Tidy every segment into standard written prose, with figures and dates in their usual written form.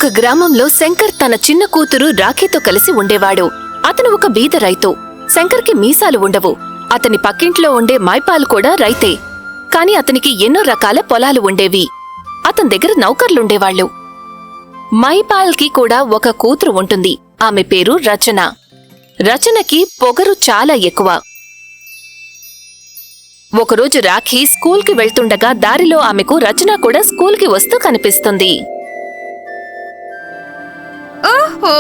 ఒక గ్రామంలో శంకర్ తన చిన్న కూతురు రాఖీతో కలిసి ఉండేవాడు. అతను ఒక బీద రైతు. శంకర్కి మీసాలు ఉండవు. అతని పక్కింట్లో ఉండే మైపాల్ కూడా రైతే. కాని అతనికి ఎన్నో రకాల పొలాలు ఉండేవి. అతని దగ్గర నౌకర్లుండేవాళ్లు. మైపాల్కి కూడా ఒక కూతురు ఉంటుంది. ఆమె పేరు రచన. రచనకి పొగరు చాలా ఎక్కువ. ఒకరోజు రాఖీ స్కూల్కి వెళ్తుండగా దారిలో ఆమెకు రచన కూడా స్కూల్కి వస్తూ కనిపిస్తుంది. ఓహో,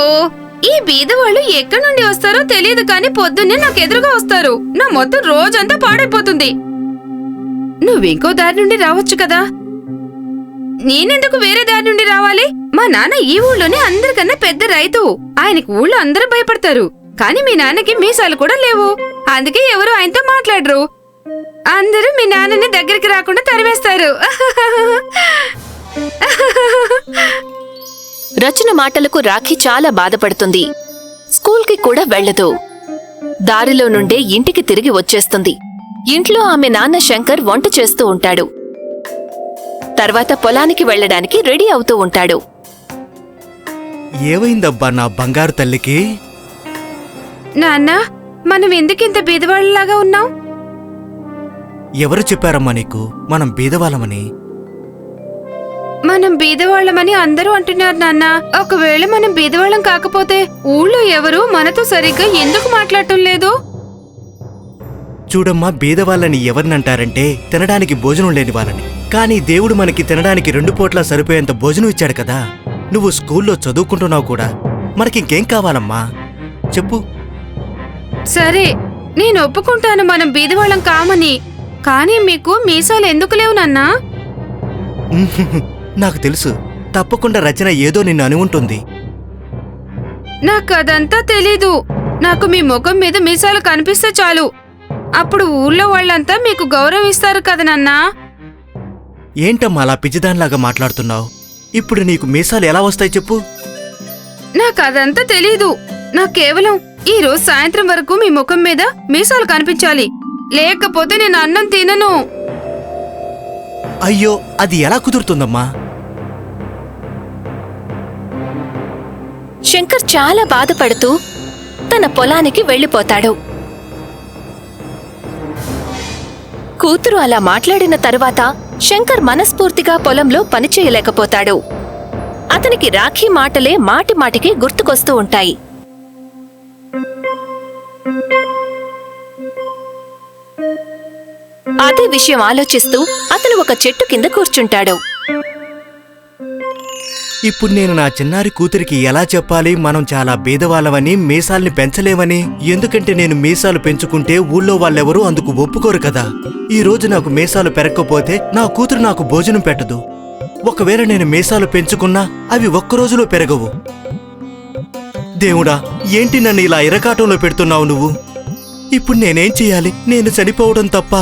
ఈ బీదవాళ్ళు ఎక్కడి నుండి వస్తారో తెలియదు కానీ పొద్దున్నే నాకు ఎదురుగా వస్తారు. నా మొత్తం రోజంతా పాడైపోతుంది. నువ్వింకో దారి నుండి రావచ్చు కదా. నేనెందుకు వేరే దారి నుండి రావాలి? మా నాన్న ఈ ఊళ్ళోనే అందరికన్నా పెద్ద రైతు. ఆయనకి ఊళ్ళో అందరూ భయపడతారు. కాని మీ నాన్నకి మీసాలు కూడా లేవు. అందుకే ఎవరు ఆయనతో మాట్లాడరు. అందరూ మీ నాన్నని దగ్గరికి రాకుండా తరివేస్తారు. రచన మాటలకు రాఖీ చాలా బాధపడుతుంది. స్కూల్కి కూడా వెళ్లదు. దారిలో నుండే ఇంటికి తిరిగి వచ్చేస్తుంది. ఇంట్లో ఆమె నాన్న శంకర్ వంట చేస్తూ ఉంటాడు. తర్వాత పొలానికి వెళ్లడానికి రెడీ అవుతూ ఉంటాడు. ఏవైందబ్బా నా బంగారు తల్లికి? నాన్న, మనం ఎందుకింత బీదవాళ్ళలాగా ఉన్నాం? ఎవరు చెప్పారమ్మా నీకు మనం బీదవాళ్ళమని? మనం బీదవాళ్లమని అందరూ అంటున్నారు నాన్న. ఒకవేళ మనం బీదవాళ్లం కాకపోతే ఊళ్ళో ఎవరు మనతో సరిగ్గా ఎందుకు మాట్లాడటం లేదు? చూడమ్మా, బీదవాళ్ళని ఎవరినంటారంటే తినడానికి భోజనం లేని వాళ్ళని. కానీ దేవుడు మనకి తినడానికి 2 పూట్ల సరిపోయేంత భోజనం ఇచ్చాడు కదా. నువ్వు స్కూల్లో చదువుకుంటున్నావు కూడా. మనకింకేం కావాలమ్మా చెప్పు. సరే, నేను ఒప్పుకుంటాను మనం బీదవాళ్లం కామని. కానీ మీకు మీసాలు ఎందుకు లేవు నాన్నా? నాకు తెలుసు, తప్పకుండా రచన ఏదో నిన్ను అని ఉంటుంది. నాకు అదంతా తెలీదు. నాకు మీ ముఖం మీద మీసాలు కనిపిస్తే చాలు. అప్పుడు ఊళ్ళో వాళ్ళంతా మీకు గౌరవం ఇస్తారు కదా నాన్నా. ఏంటమ్మా అలా పిచ్చిదానిలాగా మాట్లాడుతున్నావు? ఇప్పుడు నీకు మీసాలు ఎలా వస్తాయి చెప్పు. నాకు అదంతా తెలీదు. నాకు కేవలం ఈ రోజు సాయంత్రం వరకు మీ ముఖం మీద మీసాలు కనిపించాలి. లేకపోతే నేను అన్నం తినను. అయ్యో, అది ఎలా కుదురుతుందమ్మా? శంకర్ చాలా బాధపడుతూ తన పొలానికి వెళ్లిపోతాడు. కూతురు అలా మాట్లాడిన తరువాత శంకర్ మనస్ఫూర్తిగా పొలంలో పనిచేయలేకపోతాడు. అతనికి రాఖీ మాటలే మాటిమాటికి గుర్తుకొస్తూ ఉంటాయి. అదే విషయం ఆలోచిస్తూ అతను ఒక చెట్టు కింద కూర్చుంటాడు. ఇప్పుడు నేను నా చిన్నారి కూతురికి ఎలా చెప్పాలి మనం చాలా బీదవాళ్ళమని, మీసాల్ని పెంచలేమని? ఎందుకంటే నేను మీసాలు పెంచుకుంటే ఊళ్ళో వాళ్ళెవరూ అందుకు ఒప్పుకోరు కదా. ఈ రోజు నాకు మీసాలు పెరగకపోతే నా కూతురు నాకు భోజనం పెట్టదు. ఒకవేళ నేను మీసాలు పెంచుకున్నా అవి ఒక్కరోజులో పెరగవు. దేవుడా, ఏంటి నన్ను ఇలా ఇరకాటంలో పెడుతున్నావు నువ్వు? ఇప్పుడు నేనేం చెయ్యాలి? నేను చనిపోవడం తప్ప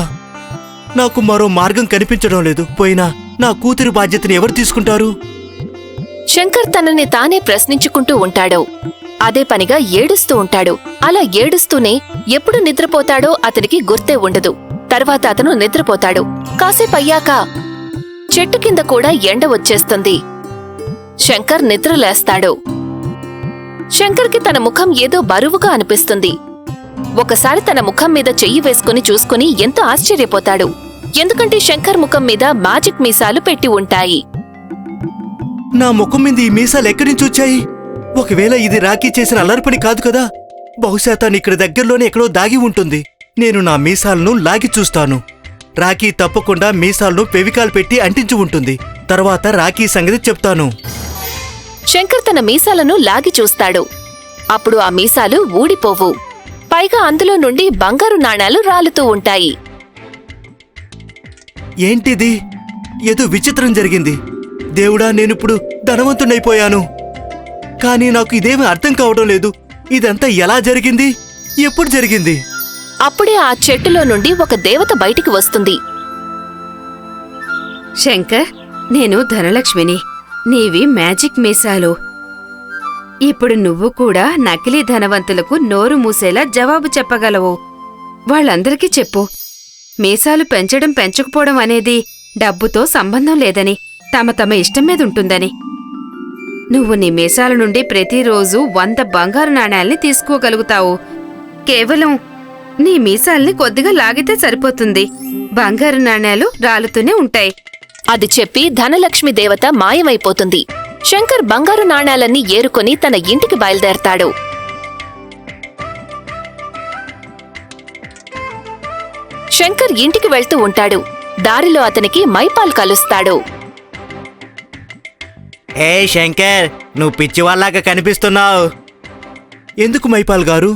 నాకు మరో మార్గం కనిపించడం లేదు. పోయినా నా కూతురి బాధ్యతని ఎవరు తీసుకుంటారు? శంకర్ తనని తానే ప్రశ్నించుకుంటూ ఉంటాడు. అదే పనిగా ఏడుస్తూ ఉంటాడు. అలా ఏడుస్తూనే ఎప్పుడు నిద్రపోతాడో అతనికి గుర్తే ఉండదు. తర్వాత అతను నిద్రపోతాడు. కాసేపయ్యాక చెట్టు కింద కూడా ఎండ వచ్చేస్తుంది. శంకర్ నిద్రలేస్తాడు. శంకర్కి తన ముఖం ఏదో బరువుగా అనిపిస్తుంది. ఒకసారి తన ముఖం మీద చెయ్యి వేసుకుని చూసుకుని ఎంతో ఆశ్చర్యపోతాడు. ఎందుకంటే శంకర్ ముఖం మీద మ్యాజిక్ మీసాలు పెట్టి ఉంటాయి. నా ముఖం మీద ఈ మీసాలు ఎక్కడి నుంచి వచ్చాయి? ఒకవేళ ఇది రాఖీ చేసిన అల్లరిపని కాదు కదా. బహుశా తను ఇక్కడ దగ్గరలోనే ఎక్కడో దాగి ఉంటుంది. నేను నా మీసాలను లాగి చూస్తాను. రాఖీ తప్పకుండా మీసాలను ఫెవికాల్ పెట్టి అంటించి ఉంటుంది. తర్వాత రాఖీ సంగతి చెప్తాను. శంకర్ తన మీసాలను లాగి చూస్తాడు. అప్పుడు ఆ మీసాలు ఊడిపోవు. పైగా అందులో నుండి బంగారు నాణాలు రాలుతూ ఉంటాయి. ఏంటిది? ఏదో విచిత్రం జరిగింది. దేవుడా, నేనిప్పుడు ధనవంతునైపోయాను. కానీ నాకు ఇదేమీ అర్థం కావడం లేదు. ఇదంతా ఎలా జరిగింది? ఎప్పుడు జరిగింది? అప్పుడే ఆ చెట్టులో నుండి ఒక దేవత బయటికి వస్తుంది. శంకర్, నేను ధనలక్ష్మిని. నీవి మ్యాజిక్ మీసాలు. ఇప్పుడు నువ్వు కూడా నకిలీ ధనవంతులకు నోరు మూసేలా జవాబు చెప్పగలవు. వాళ్ళందరికీ చెప్పు, మీసాలు పెంచడం పెంచకపోవడం అనేది డబ్బుతో సంబంధం లేదని, తమ తమ ఇష్టం మీద ఉంటుందని. నువ్వు నీ మీసాల నుండి ప్రతిరోజు 100 బంగారు నాణేల్ని తీసుకోగలుగుతావు. కేవలం నీ మీసాల్ని కొద్దిగా లాగితే సరిపోతుంది. బంగారు నాణేలు రాలుతూనే ఉంటాయి. అది చెప్పి ధనలక్ష్మి దేవత మాయమైపోతుంది. శంకర్ బంగారు నాణేలన్నీ ఏరుకొని తన ఇంటికి బయలుదేరతాడు. శంకర్ ఇంటికి వెళ్తూ ఉంటాడు. దారిలో అతనికి మైపాల్ కలుస్తాడు. ఏ శంకర్, నువ్వు పిచ్చివాళ్ళలాగా కనిపిస్తున్నావు. ఎందుకు మైపాల్ గారు?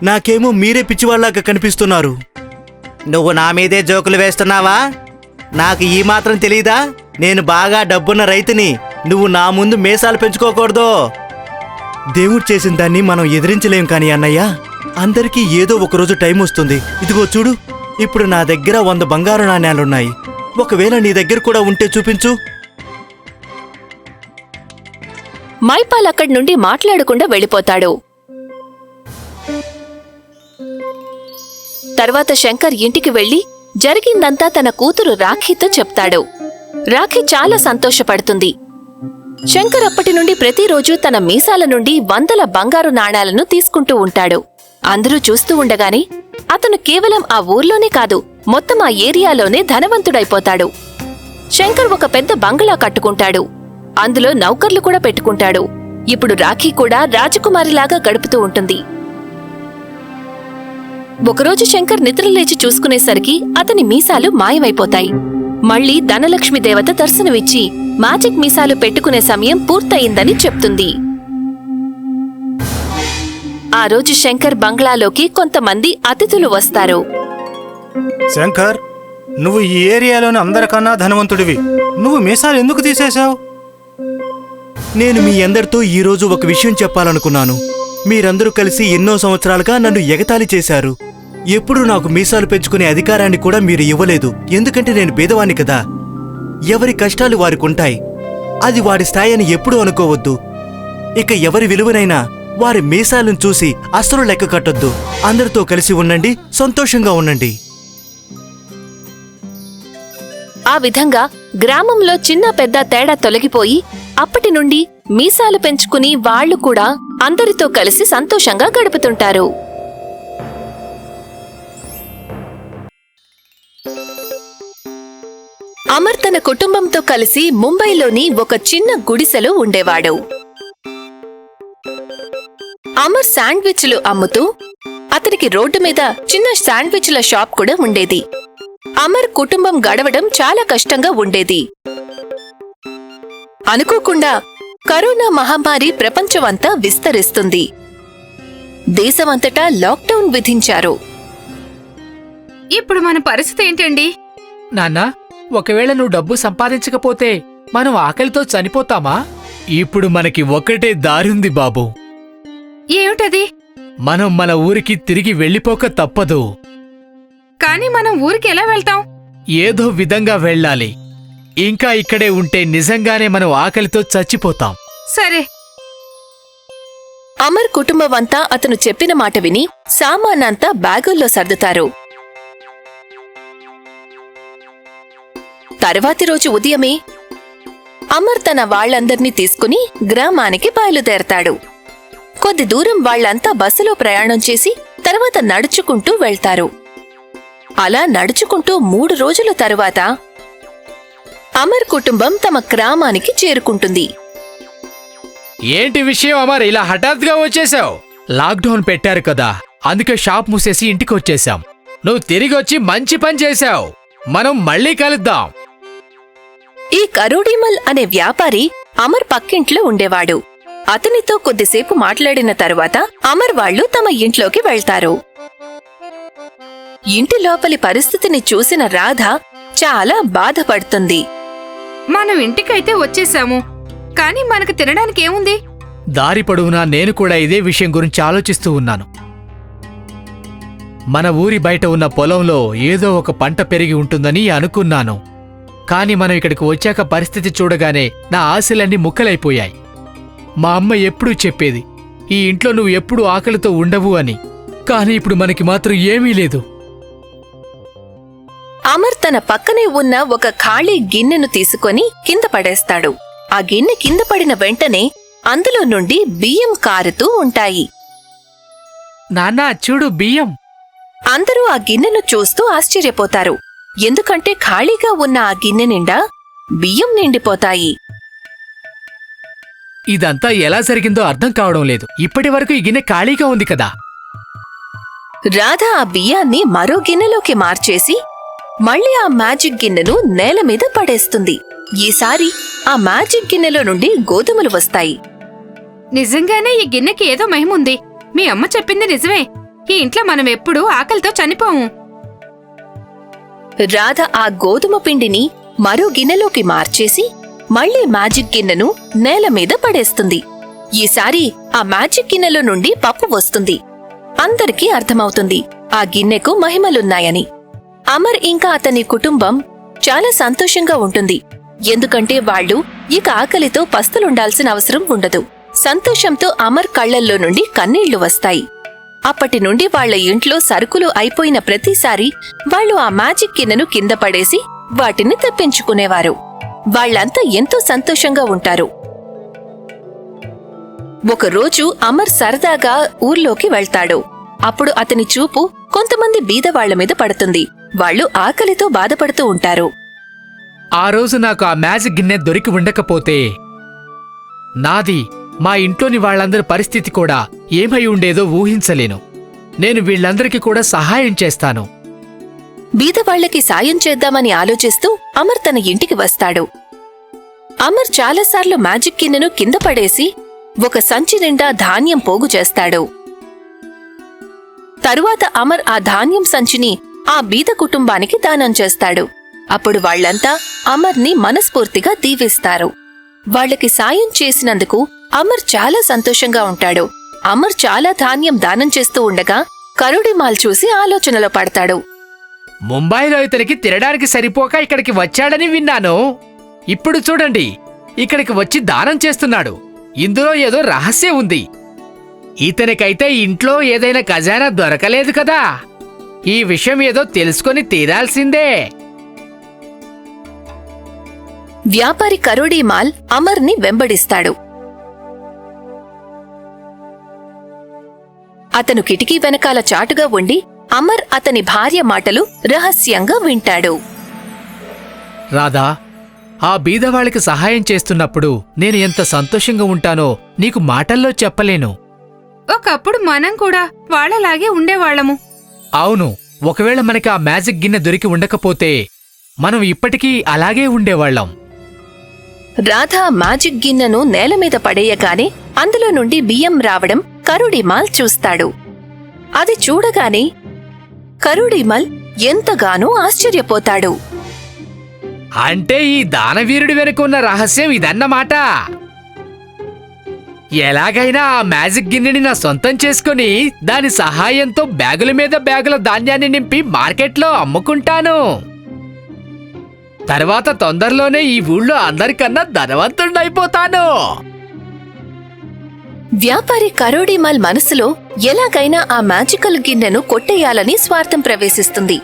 నాకేమో మీరే పిచ్చివాళ్ళలాగా కనిపిస్తున్నారు. నువ్వు నా మీదే జోకులు వేస్తున్నావా? నాకు ఈ మాత్రం తెలీదా? నేను బాగా డబ్బున్న రైతుని. నువ్వు నా ముందు మీసాలు పెంచుకోకూడదు. దేవుడు చేసిన దాన్ని మనం ఎదిరించలేం కాని అన్నయ్య, అందరికీ ఏదో ఒకరోజు టైం వస్తుంది. ఇదిగో చూడు, ఇప్పుడు నా దగ్గర 100 బంగారు నాణేలున్నాయి. ఒకవేళ నీ దగ్గర కూడా ఉంటే చూపించు. మైపాల్ అక్కడి నుండి మాట్లాడకుండా వెళ్ళిపోతాడు. తర్వాత శంకర్ ఇంటికి వెళ్లి జరిగిందంతా తన కూతురు రాఖీతో చెప్తాడు. రాఖీ చాలా సంతోషపడుతుంది. శంకర్ అప్పటి నుండి ప్రతిరోజు తన మీసాల నుండి 100 బంగారు నాణాలను తీసుకుంటూ ఉంటాడు. అందరూ చూస్తూ ఉండగానే అతను కేవలం ఆ ఊర్లోనే కాదు, మొత్తం ఆ ఏరియాలోనే ధనవంతుడైపోతాడు. శంకర్ ఒక పెద్ద బంగళా కట్టుకుంటాడు. అందులో నౌకర్లు కూడా పెట్టుకుంటాడు. ఇప్పుడు రాఖీ కూడా రాజకుమారిలాగా గడుపుతూ ఉంటుంది. ఒకరోజు శంకర్ నిద్రలేచి చూసుకునేసరికి అతని మీసాలు మాయమైపోతాయి. మళ్లీ ధనలక్ష్మి దేవత దర్శనమిచ్చి మ్యాజిక్ మీసాలు పెట్టుకునే సమయం పూర్తయిందని చెప్తుంది. ఆ రోజు శంకర్ బంగ్లాలోకి కొంతమంది అతిథులు వస్తారు. శంకర్, నువ్వు ఈ ఏరియాలోని అందరికన్నా ధనవంతుడివి. నువ్వు మీసాలు ఎందుకు తీసేశావు? నేను మీ అందరితో ఈరోజు ఒక విషయం చెప్పాలనుకున్నాను. మీరందరూ కలిసి ఎన్నో సంవత్సరాలుగా నన్ను ఎగతాళి చేశారు. ఎప్పుడూ నాకు మీసాలు పెంచుకునే అధికారాన్ని కూడా మీరు ఇవ్వలేదు. ఎందుకంటే నేను పేదవాణ్ణి కదా. ఎవరి కష్టాలు వారికుంటాయి. అది వాడి స్థాయి అని ఎప్పుడూ అనుకోవద్దు. ఇక ఎవరి విలువనైనా వారి మీసాలను చూసి అస్సలు లెక్క కట్టొద్దు. అందరితో కలిసి ఉండండి, సంతోషంగా ఉండండి. ఆ విధంగా గ్రామంలో చిన్న పెద్ద తేడా తొలగిపోయి అప్పటి నుండి మీసాలు పెంచుకుని వాళ్లు కూడా అందరితో కలిసి సంతోషంగా గడుపుతుంటారు. అమర్ తన కుటుంబంతో కలిసి ముంబైలోని ఒక చిన్న గుడిసెలో ఉండేవాడు. అమర్ శాండ్విచ్లు అమ్ముతూ అతనికి రోడ్డు మీద చిన్న శాండ్విచ్ల షాప్ కూడా ఉండేది. అమర్ కుటుంబం గడవడం చాలా కష్టంగా ఉండేది. అనుకోకుండా కరోనా మహమ్మారి ప్రపంచమంతా విస్తరిస్తుంది. దేశమంతటా లాక్డౌన్ విధించారు. ఇప్పుడు మన పరిస్థితి ఏంటండి? నాన్నా, ఒకవేళ నువ్వు డబ్బు సంపాదించకపోతే మనం ఆకలితో చనిపోతామా? ఇప్పుడు మనకి ఒకటే దారుంది బాబు. ఏమిటది? మనం మన ఊరికి తిరిగి వెళ్ళిపోక తప్పదు. కానీ మనం ఊరికి ఎలా వెళ్తాం? ఏదో విధంగా వెళ్ళాలి. ఇంకా ఇక్కడే ఉంటే నిజంగానే మనం ఆకలితో చచ్చిపోతాం. సరే. అమర్ కుటుంబమంతా అతను చెప్పిన మాట విని సామానంతా బ్యాగుల్లో సర్దుతారు. తర్వాతి రోజు ఉదయమే అమర్ తన వాళ్లందర్నీ తీసుకుని గ్రామానికి బయలుదేరతాడు. కొద్ది దూరం వాళ్లంతా బస్సులో ప్రయాణం చేసి తర్వాత నడుచుకుంటూ వెళ్తారు. అలా నడుచుకుంటూ 3 రోజుల తరువాత అమర్ కుటుంబం తమ గ్రామానికి చేరుకుంటుంది. ఏంటి విషయం అమర్, ఇలా హఠాత్తుగా వచ్చేసావు? లాక్డౌన్ పెట్టారు కదా, అందుకే షాప్ మూసేసి ఇంటికి వచ్చేసాం. నువ్వు తిరిగొచ్చి మంచి పని చేశావు. మనం మళ్ళీ కలుద్దాం. ఈ కరోడిమల్ అనే వ్యాపారి అమర్ పక్కింట్లో ఉండేవాడు. అతనితో కొద్దిసేపు మాట్లాడిన తరువాత అమర్ వాళ్లు తమ ఇంట్లోకి వెళ్తారు. ఇంటి లోపలి పరిస్థితిని చూసిన రాధ చాలా బాధపడుతుంది. మనం ఇంటికైతే వచ్చేసాము, కానీ మనకు తినడానికి ఏముంది? దారి పొడవునా నేను కూడా ఇదే విషయం గురించి ఆలోచిస్తూ ఉన్నాను. మన ఊరి బయట ఉన్న పొలంలో ఏదో ఒక పంట పెరిగి ఉంటుందని అనుకున్నాను. కాని మనం ఇక్కడికి వచ్చాక పరిస్థితి చూడగానే నా ఆశలన్నీ ముక్కలైపోయాయి. మా అమ్మ ఎప్పుడూ చెప్పేది, ఈ ఇంట్లో నువ్వు ఎప్పుడూ ఆకలితో ఉండవు అని. కాని ఇప్పుడు మనకి మాత్రం ఏమీ లేదు. అమర్ తన పక్కనే ఉన్న ఒక ఖాళీ గిన్నెను తీసుకొని కింద పడేస్తాడు. ఆ గిన్నె కింద పడిన వెంటనే అందులో నుండి బియ్యం కారుతూ ఉంటాయి. నాన్నా చూడు బియ్యం. అందరూ ఆ గిన్నెను చూస్తూ ఆశ్చర్యపోతారు. ఎందుకంటే ఖాళీగా ఉన్న ఆ గిన్నె నిండా బియ్యం నిండిపోతాయి. ఇదంతా ఎలా జరిగిందో అర్థం కావడం లేదు. ఇప్పటి వరకు ఈ గిన్నె ఖాళీగా ఉంది కదా. రాధ ఆ బియ్యాన్ని మరో గిన్నెలోకి మార్చేసి మళ్ళీ ఆ మ్యాజిక్ గిన్నెను నేల మీద పడేస్తుంది. ఈసారి ఆ మ్యాజిక్ గిన్నెలో నుండి గోధుమలు వస్తాయి. నిజంగానే ఈ గిన్నెకి ఏదో మహిముంది. మీ అమ్మ చెప్పింది నిజమే. ఈ ఇంట్లో మనం ఎప్పుడూ ఆకలితో చనిపోము. రాధ ఆ గోధుమ పిండిని మరో గిన్నెలోకి మార్చేసి మళ్ళీ మ్యాజిక్ గిన్నెను నేల మీద పడేస్తుంది. ఈసారి ఆ మ్యాజిక్ గిన్నెలో నుండి పప్పు వస్తుంది. అందరికీ అర్థమవుతుంది ఆ గిన్నెకు మహిమలున్నాయని. అమర్ ఇంకా అతని కుటుంబం చాలా సంతోషంగా ఉంటుంది. ఎందుకంటే వాళ్ళు ఇక ఆకలితో పస్తులుండాల్సిన అవసరం ఉండదు. సంతోషంతో అమర్ కళ్లల్లో నుండి కన్నీళ్లు వస్తాయి. అప్పటి నుండి వాళ్ల ఇంట్లో సరుకులు అయిపోయిన ప్రతిసారి వాళ్ళు ఆ మ్యాజిక్ గిన్నెను కింద పడేసి వాటిని తెప్పించుకునేవారు. వాళ్లంతా ఎంతో సంతోషంగా ఉంటారు. ఒకరోజు అమర్ సరదాగా ఊర్లోకి వెళ్తాడు. అప్పుడు అతని చూపు కొంతమంది బీదవాళ్ల మీద పడుతుంది. వాళ్ళు ఆకలితో బాధపడుతూ ఉంటారు. ఆ రోజు నాకు ఆ మ్యాజిక్ గిన్నె దొరికి ఉండకపోతే నాది, మా ఇంట్లోని వాళ్ళందరి పరిస్థితి కూడా ఏమై ఉండేదో ఊహించలేను. నేను వీళ్ళందరికీ కూడా సహాయం చేస్తాను. బీదవాళ్లకి సాయం చేద్దామని ఆలోచిస్తూ అమర్ తన ఇంటికి వస్తాడు. అమర్ చాలాసార్లు మ్యాజిక్ గిన్నెను కింద పడేసి ఒక సంచి నిండా ధాన్యం పోగు చేస్తాడు. తరువాత అమర్ ఆ ధాన్యం సంచిని ఆ బీద కుటుంబానికి దానం చేస్తాడు. అప్పుడు వాళ్లంతా అమర్ని మనస్ఫూర్తిగా దీవిస్తారు. వాళ్లకి సాయం చేసినందుకు అమర్ చాలా సంతోషంగా ఉంటాడు. అమర్ చాలా ధాన్యం దానం చేస్తూ ఉండగా కరుడిమాల్ చూసి ఆలోచనలో పడతాడు. ముంబైలో ఇతనికి తినడానికి సరిపోక ఇక్కడికి వచ్చాడని విన్నాను. ఇప్పుడు చూడండి, ఇక్కడికి వచ్చి దానం చేస్తున్నాడు. ఇందులో ఏదో రహస్యం ఉంది. ఇతనికైతే ఇంట్లో ఏదైనా ఖజానా దొరకలేదు కదా. ఈ విషయం ఏదో తెలుసుకొని తీరాల్సిందే. వ్యాపారి కరుడిమాల్ అమర్ని వెంబడిస్తాడు. అతను కిటికీ వెనకాల చాటుగా ఉండి అమర్ అతని భార్య మాటలు రహస్యంగా వింటాడు. రాధా, ఆ బీదవాళ్ళకి సహాయం చేస్తున్నప్పుడు నేను ఎంత సంతోషంగా ఉంటానో నీకు మాటల్లో చెప్పలేను. ఒకప్పుడు మనం కూడా వాళ్ళలాగే ఉండేవాళ్లము. అవును, ఒకవేళ మనకి ఆ మ్యాజిక్ గిన్నె దొరికి ఉండకపోతే మనం ఇప్పటికీ అలాగే ఉండేవాళ్లం. రాధ మ్యాజిక్ గిన్నెను నేల మీద పడేయగానే అందులో నుండి బియ్యం రావడం కరుడిమాల్ చూస్తాడు. అది చూడగానే కరుడిమాల్ ఎంతగానో ఆశ్చర్యపోతాడు. అంటే ఈ దానవీరుడి వెనుక ఉన్న రహస్యం ఇదన్నమాట. ఎలాగైనా ఆ మ్యాజిక్ గిన్నెని నా సొంతం చేసుకుని దాని సహాయంతో బ్యాగుల మీద బ్యాగుల ధాన్యాన్ని నింపి మార్కెట్లో అమ్ముకుంటాను. తర్వాత తొందరలోనే ఈ ఊళ్ళో అందరికన్నా ధనవంతుడైపోతాను. వ్యాపారి కరోడిమాల్ మనసులో ఎలాగైనా ఆ మ్యాజికల్ గిన్నెను కొట్టేయాలని స్వార్థం ప్రవేశిస్తుంది.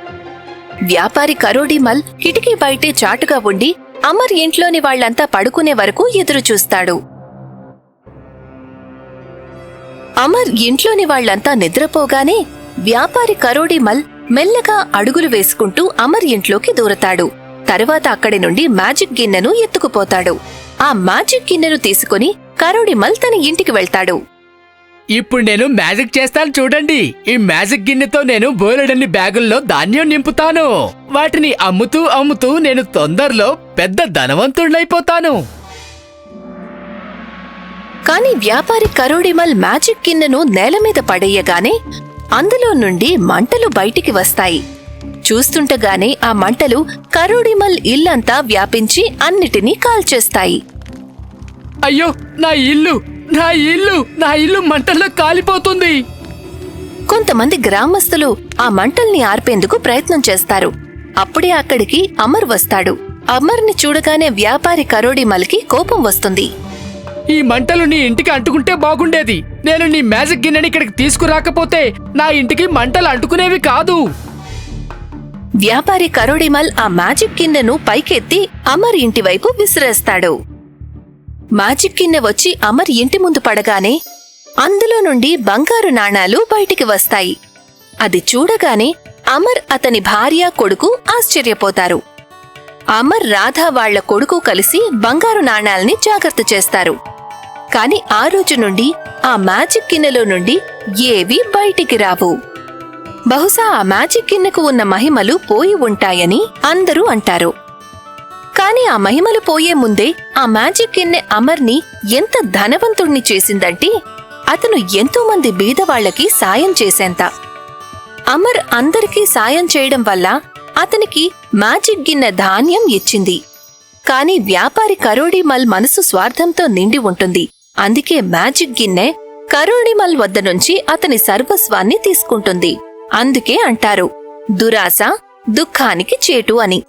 వ్యాపారి కరోడిమాల్ కిటికీ బయటే చాటుగా ఉండి అమర్ ఇంట్లోని వాళ్లంతా పడుకునే వరకు ఎదురుచూస్తాడు. అమర్ ఇంట్లోని వాళ్లంతా నిద్రపోగానే వ్యాపారి కరోడిమాల్ మెల్లగా అడుగులు వేసుకుంటూ అమర్ ఇంట్లోకి దూరతాడు. తరువాత అక్కడి నుండి మ్యాజిక్ గిన్నెను ఎత్తుకుపోతాడు. ఆ మ్యాజిక్ గిన్నెను తీసుకుని కరోడిమాల్ తన ఇంటికి వెళ్తాడు. ఇప్పుడు నేను మ్యాజిక్ చేస్తాను చూడండి. ఈ మ్యాజిక్ గిన్నెతో నేను బోలెడన్ని బ్యాగుల్లో ధాన్యం నింపుతాను. వాటిని అమ్ముతూ అమ్ముతూ నేను తొందరలో పెద్ద ధనవంతుడైపోతాను. కాని వ్యాపారి కరోడిమాల్ మ్యాజిక్ గిన్నెను నేల మీద పడేయగానే అందులో నుండి మంటలు బయటికి వస్తాయి. చూస్తుండగానే ఆ మంటలు కరోడిమాల్ ఇల్లంతా వ్యాపించి అన్నిటినీ కాల్చేస్తాయి. అయ్యో, నా ఇల్లు నా ఇల్లు నా ఇల్లు మంటల్లో కాలిపోతుంది. కొంతమంది గ్రామస్తులు ఆ మంటల్ని ఆర్పేందుకు ప్రయత్నం చేస్తారు. అప్పుడే అక్కడికి అమర్ వస్తాడు. అమర్ని చూడగానే వ్యాపారి కరోడిమాల్కి కోపం వస్తుంది. ఈ మంటలు నీ ఇంటికి అంటుకుంటే బాగుండేది. నేను నీ మ్యాజిక్ గిన్నెని ఇక్కడికి తీసుకురాకపోతే నా ఇంటికి మంటలు అంటుకునేవి కాదు. వ్యాపారి కరోడిమాల్ ఆ మ్యాజిక్ గిన్నెను పైకెత్తి అమర్ ఇంటి వైపు విసిరేస్తాడు. మ్యాజిక్ గిన్నె వచ్చి అమర్ ఇంటి ముందు పడగానే అందులో నుండి బంగారు నాణాలు బయటికి వస్తాయి. అది చూడగానే అమర్ అతని భార్య కొడుకు ఆశ్చర్యపోతారు. అమర్ రాధ వాళ్ల కొడుకు కలిసి బంగారు నాణాల్ని జాగ్రత్త చేస్తారు. కాని ఆ రోజు నుండి ఆ మ్యాజిక్ గిన్నెలో నుండి ఏవీ బయటికి రావు. బహుశా ఆ మ్యాజిక్ గిన్నెకు ఉన్న మహిమలు పోయి ఉంటాయని అందరూ అంటారు. కాని ఆ మహిమలు పోయే ముందే ఆ మ్యాజిక్ గిన్నె అమర్ని ఎంత ధనవంతుణ్ణి చేసిందంటే అతను ఎంతో మంది బీదవాళ్లకి సాయం చేసేంత. అమర్ అందరికీ సాయం చేయడం వల్ల అతనికి మ్యాజిక్ గిన్నె ధాన్యం ఇచ్చింది. కాని వ్యాపారి కరోడిమల్ మనసు స్వార్థంతో నిండి ఉంటుంది. అందుకే మ్యాజిక్ గిన్నె కరోడిమల్ వద్ద నుంచి అతని సర్వస్వాన్ని తీసుకుంటుంది. అందుకే అంటారు దురాశ దుఃఖానికి చేటు అని.